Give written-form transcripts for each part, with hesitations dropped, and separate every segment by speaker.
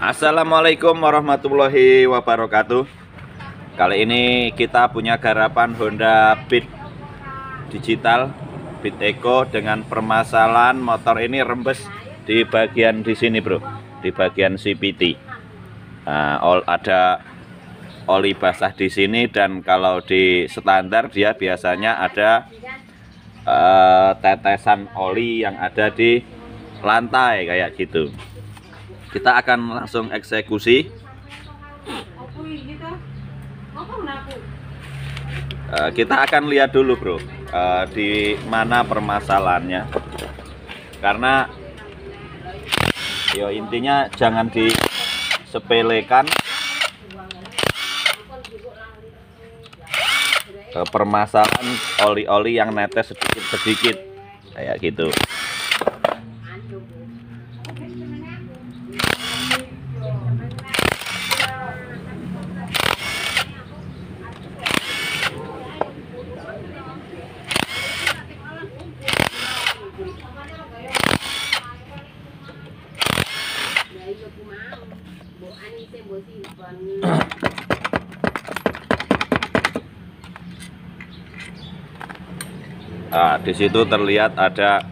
Speaker 1: Assalamualaikum warahmatullahi wabarakatuh. Kali ini kita punya garapan Honda Beat digital, Beat Eco, dengan permasalahan motor ini rembes di bagian di sini, bro, di bagian CVT. Nah, ada oli basah di sini, dan kalau di standar dia biasanya ada tetesan oli yang ada di lantai kayak gitu. Kita akan langsung eksekusi. Kita akan lihat dulu, bro, di mana permasalahannya, karena intinya jangan disepelekan permasalahan oli-oli yang netes sedikit-sedikit kayak gitu. Nah, di situ terlihat ada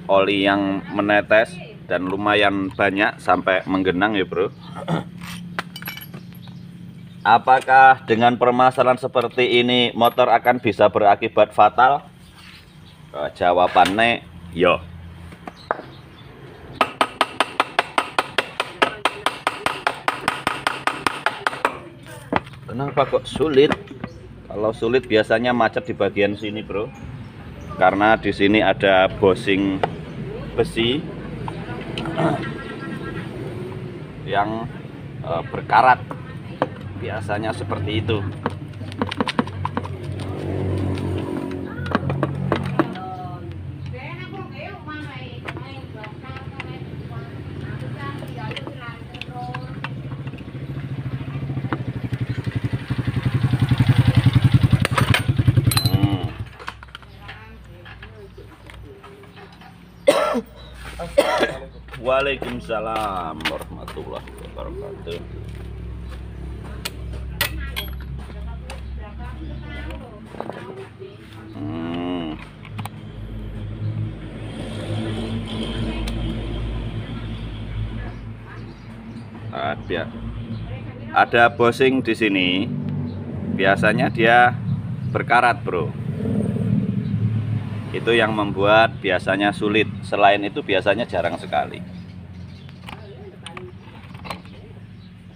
Speaker 1: oli yang menetes dan lumayan banyak sampai menggenang ya, bro. Apakah dengan permasalahan seperti ini motor akan bisa berakibat fatal? Jawabannya yo. Kenapa kok sulit? Kalau sulit biasanya macet di bagian sini, bro. Karena di sini ada bosing besi yang berkarat. Biasanya seperti itu. Waalaikumsalam warahmatullahi wabarakatuh. Ada bosing di sini. Biasanya dia berkarat, bro. Itu yang membuat biasanya sulit. Selain itu biasanya jarang sekali.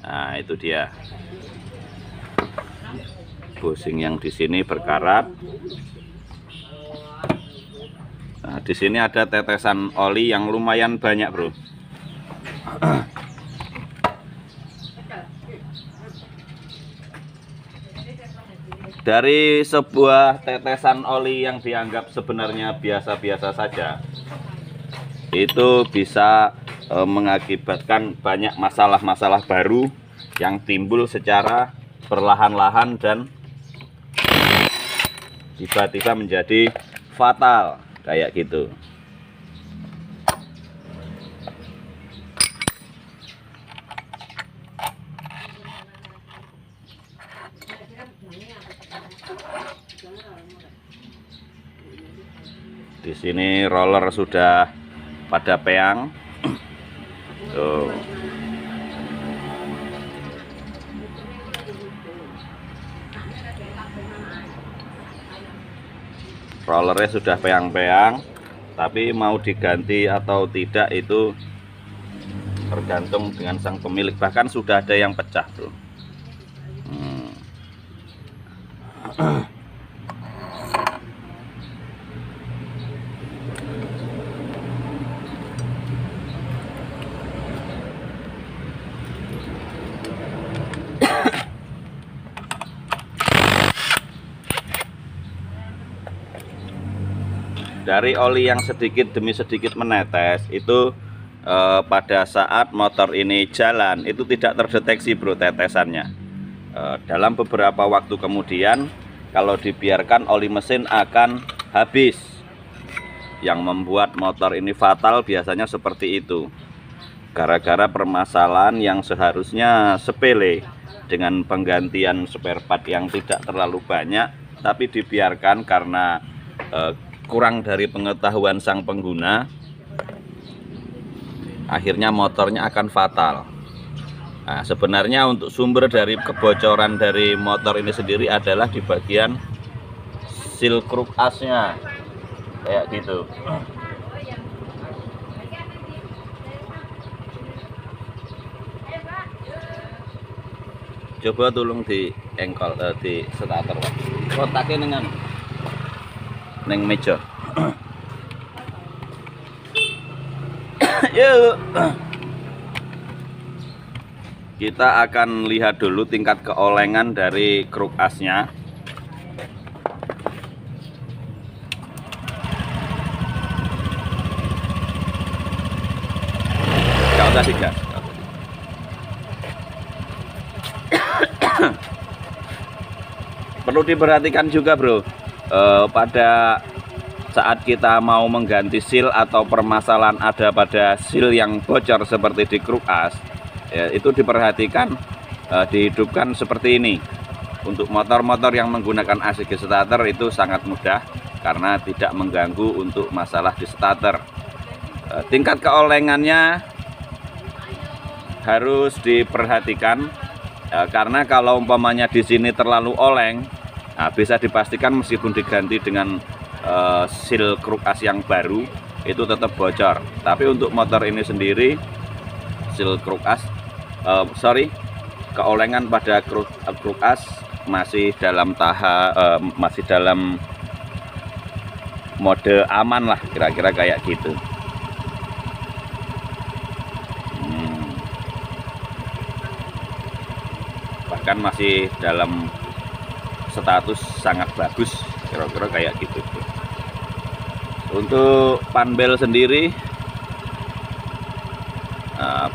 Speaker 1: Nah, itu dia. Bosing yang di sini berkarat. Nah, di sini ada tetesan oli yang lumayan banyak, bro. Dari sebuah tetesan oli yang dianggap sebenarnya biasa-biasa saja, itu bisa mengakibatkan banyak masalah-masalah baru yang timbul secara perlahan-lahan dan tiba-tiba menjadi fatal kayak gitu. Di sini roller sudah pada peang. Tuh. Rollernya sudah peang-peang, tapi mau diganti atau tidak itu tergantung dengan sang pemilik. Bahkan sudah ada yang pecah, bro. Dari oli yang sedikit demi sedikit menetes itu pada saat motor ini jalan itu tidak terdeteksi, bro, tetesannya. Dalam beberapa waktu kemudian kalau dibiarkan oli mesin akan habis. Yang membuat motor ini fatal biasanya seperti itu. gara-gara permasalahan yang seharusnya sepele dengan penggantian spare part yang tidak terlalu banyak, tapi dibiarkan karena kurang dari pengetahuan sang pengguna, akhirnya motornya akan fatal. Nah, sebenarnya untuk sumber dari kebocoran dari motor ini sendiri adalah di bagian seal kruk asnya, kayak gitu. Coba tolong di engkol di starter kotaknya dengan neng meja. Yuk, kita akan lihat dulu tingkat keolengan dari kruk asnya. Gak usah digas. Perlu diperhatikan juga bro, pada saat kita mau mengganti seal atau permasalahan ada pada seal yang bocor seperti di kruk as, ya, itu diperhatikan, dihidupkan seperti ini. Untuk motor-motor yang menggunakan ACG starter itu sangat mudah karena tidak mengganggu untuk masalah di starter. Tingkat keolengannya harus diperhatikan, karena kalau umpamanya di sini terlalu oleng, nah, bisa dipastikan meskipun diganti dengan seal kruk as yang baru itu tetap bocor. Tapi untuk motor ini sendiri seal kruk as, keolengan pada kruk as masih dalam tahap masih dalam mode aman lah, kira-kira kayak gitu. Bahkan masih dalam status sangat bagus, kira-kira kayak gitu. Untuk panbel sendiri,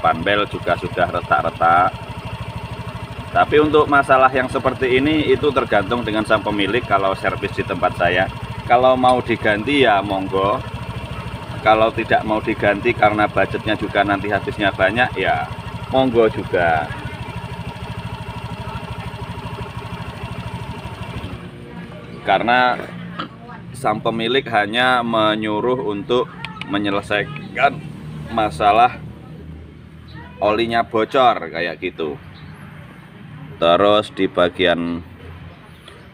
Speaker 1: panbel juga sudah retak-retak. Tapi untuk masalah yang seperti ini itu tergantung dengan sang pemilik. Kalau servis di tempat saya, kalau mau diganti ya monggo. Kalau tidak mau diganti karena budgetnya juga nanti habisnya banyak, ya monggo juga. Karena sang pemilik hanya menyuruh untuk menyelesaikan masalah olinya bocor kayak gitu. Terus di bagian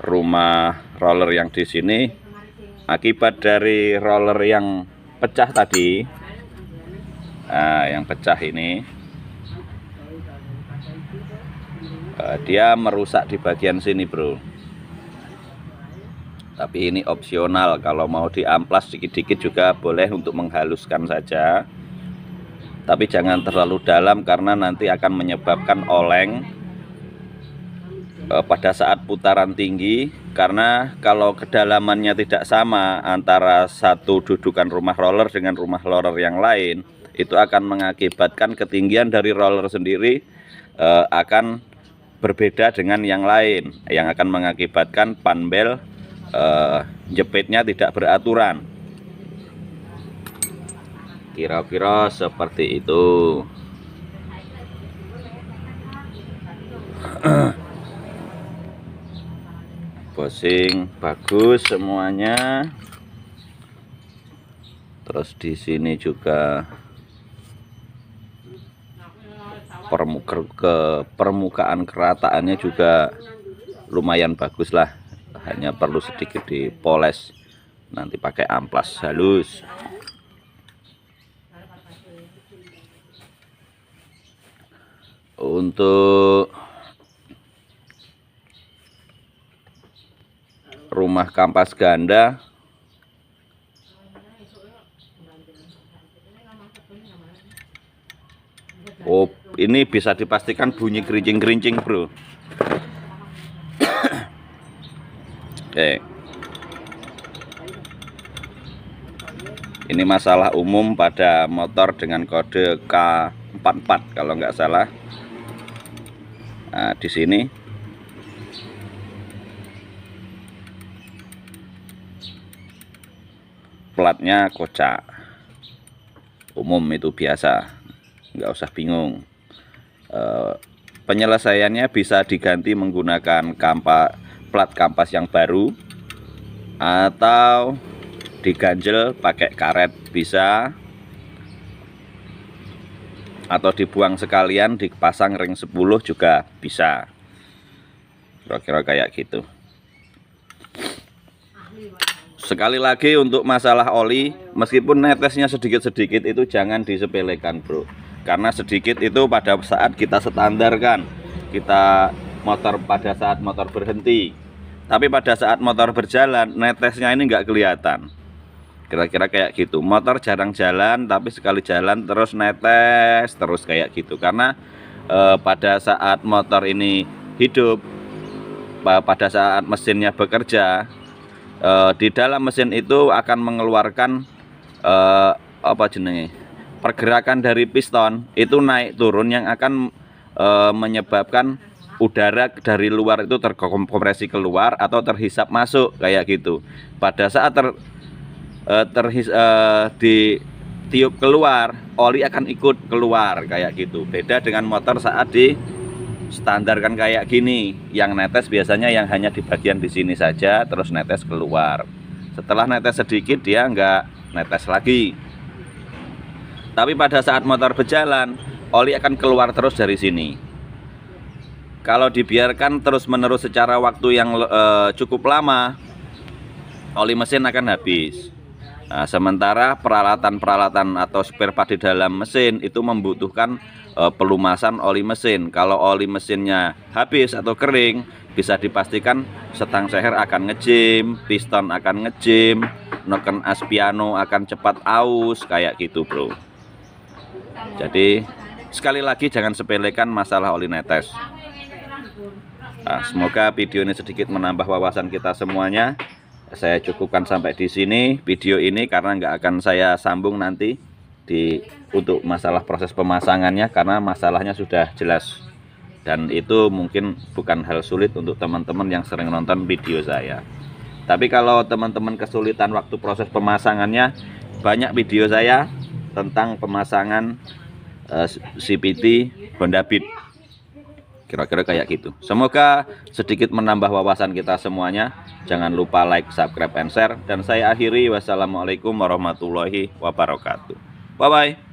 Speaker 1: rumah roller yang di sini, akibat dari roller yang pecah tadi, yang pecah ini, dia merusak di bagian sini bro. Tapi ini opsional, kalau mau diamplas dikit-dikit juga boleh untuk menghaluskan saja. Tapi jangan terlalu dalam karena nanti akan menyebabkan oleng pada saat putaran tinggi. Karena kalau kedalamannya tidak sama antara satu dudukan rumah roller dengan rumah roller yang lain, itu akan mengakibatkan ketinggian dari roller sendiri akan berbeda dengan yang lain, yang akan mengakibatkan panbel jepitnya tidak beraturan. Kira-kira seperti itu. Bosing bagus semuanya. Terus di sini juga permukaan kerataannya juga lumayan bagus lah. Hanya perlu sedikit dipoles, nanti pakai amplas halus. Untuk rumah kampas ganda, ini bisa dipastikan bunyi kerincing-kerincing bro. Oke. Ini masalah umum pada motor dengan kode K44 kalau nggak salah. Nah, di sini platnya kocak. Umum itu biasa. nggak usah bingung. Penyelesaiannya bisa diganti menggunakan plat kampas yang baru, atau diganjel pakai karet bisa, atau dibuang sekalian dipasang ring 10 juga bisa, kira-kira kayak gitu. Sekali lagi untuk masalah oli, meskipun netesnya sedikit-sedikit itu jangan disepelekan bro, karena sedikit itu pada saat kita standarkan, kita motor pada saat motor berhenti, tapi pada saat motor berjalan netesnya ini nggak kelihatan, kira-kira kayak gitu. Motor jarang jalan tapi sekali jalan terus netes terus kayak gitu, karena pada saat motor ini hidup, pada saat mesinnya bekerja, di dalam mesin itu akan mengeluarkan pergerakan dari piston itu naik turun yang akan menyebabkan udara dari luar itu terkompresi keluar atau terhisap masuk kayak gitu. Pada saat ditiup keluar, oli akan ikut keluar kayak gitu. Beda dengan motor saat di standarkan kayak gini, yang netes biasanya yang hanya di bagian di sini saja terus netes keluar. Setelah netes sedikit dia nggak netes lagi. Tapi pada saat motor berjalan oli akan keluar terus dari sini. Kalau dibiarkan terus menerus secara waktu yang cukup lama, oli mesin akan habis. Nah, sementara peralatan-peralatan atau spare part di dalam mesin itu membutuhkan pelumasan oli mesin. Kalau oli mesinnya habis atau kering, bisa dipastikan setang seher akan ngejim, piston akan ngejim, noken as piano akan cepat aus kayak gitu bro. Jadi sekali lagi jangan sepelekan masalah oli netes. Nah, semoga video ini sedikit menambah wawasan kita semuanya. Saya cukupkan sampai di sini video ini, karena nggak akan saya sambung nanti untuk masalah proses pemasangannya, karena masalahnya sudah jelas dan itu mungkin bukan hal sulit untuk teman-teman yang sering nonton video saya. Tapi kalau teman-teman kesulitan waktu proses pemasangannya, banyak video saya tentang pemasangan CVT Honda Beat, kira-kira kayak gitu. Semoga sedikit menambah wawasan kita semuanya. Jangan lupa like, subscribe, and share. Dan saya akhiri, wassalamualaikum warahmatullahi wabarakatuh. Bye bye.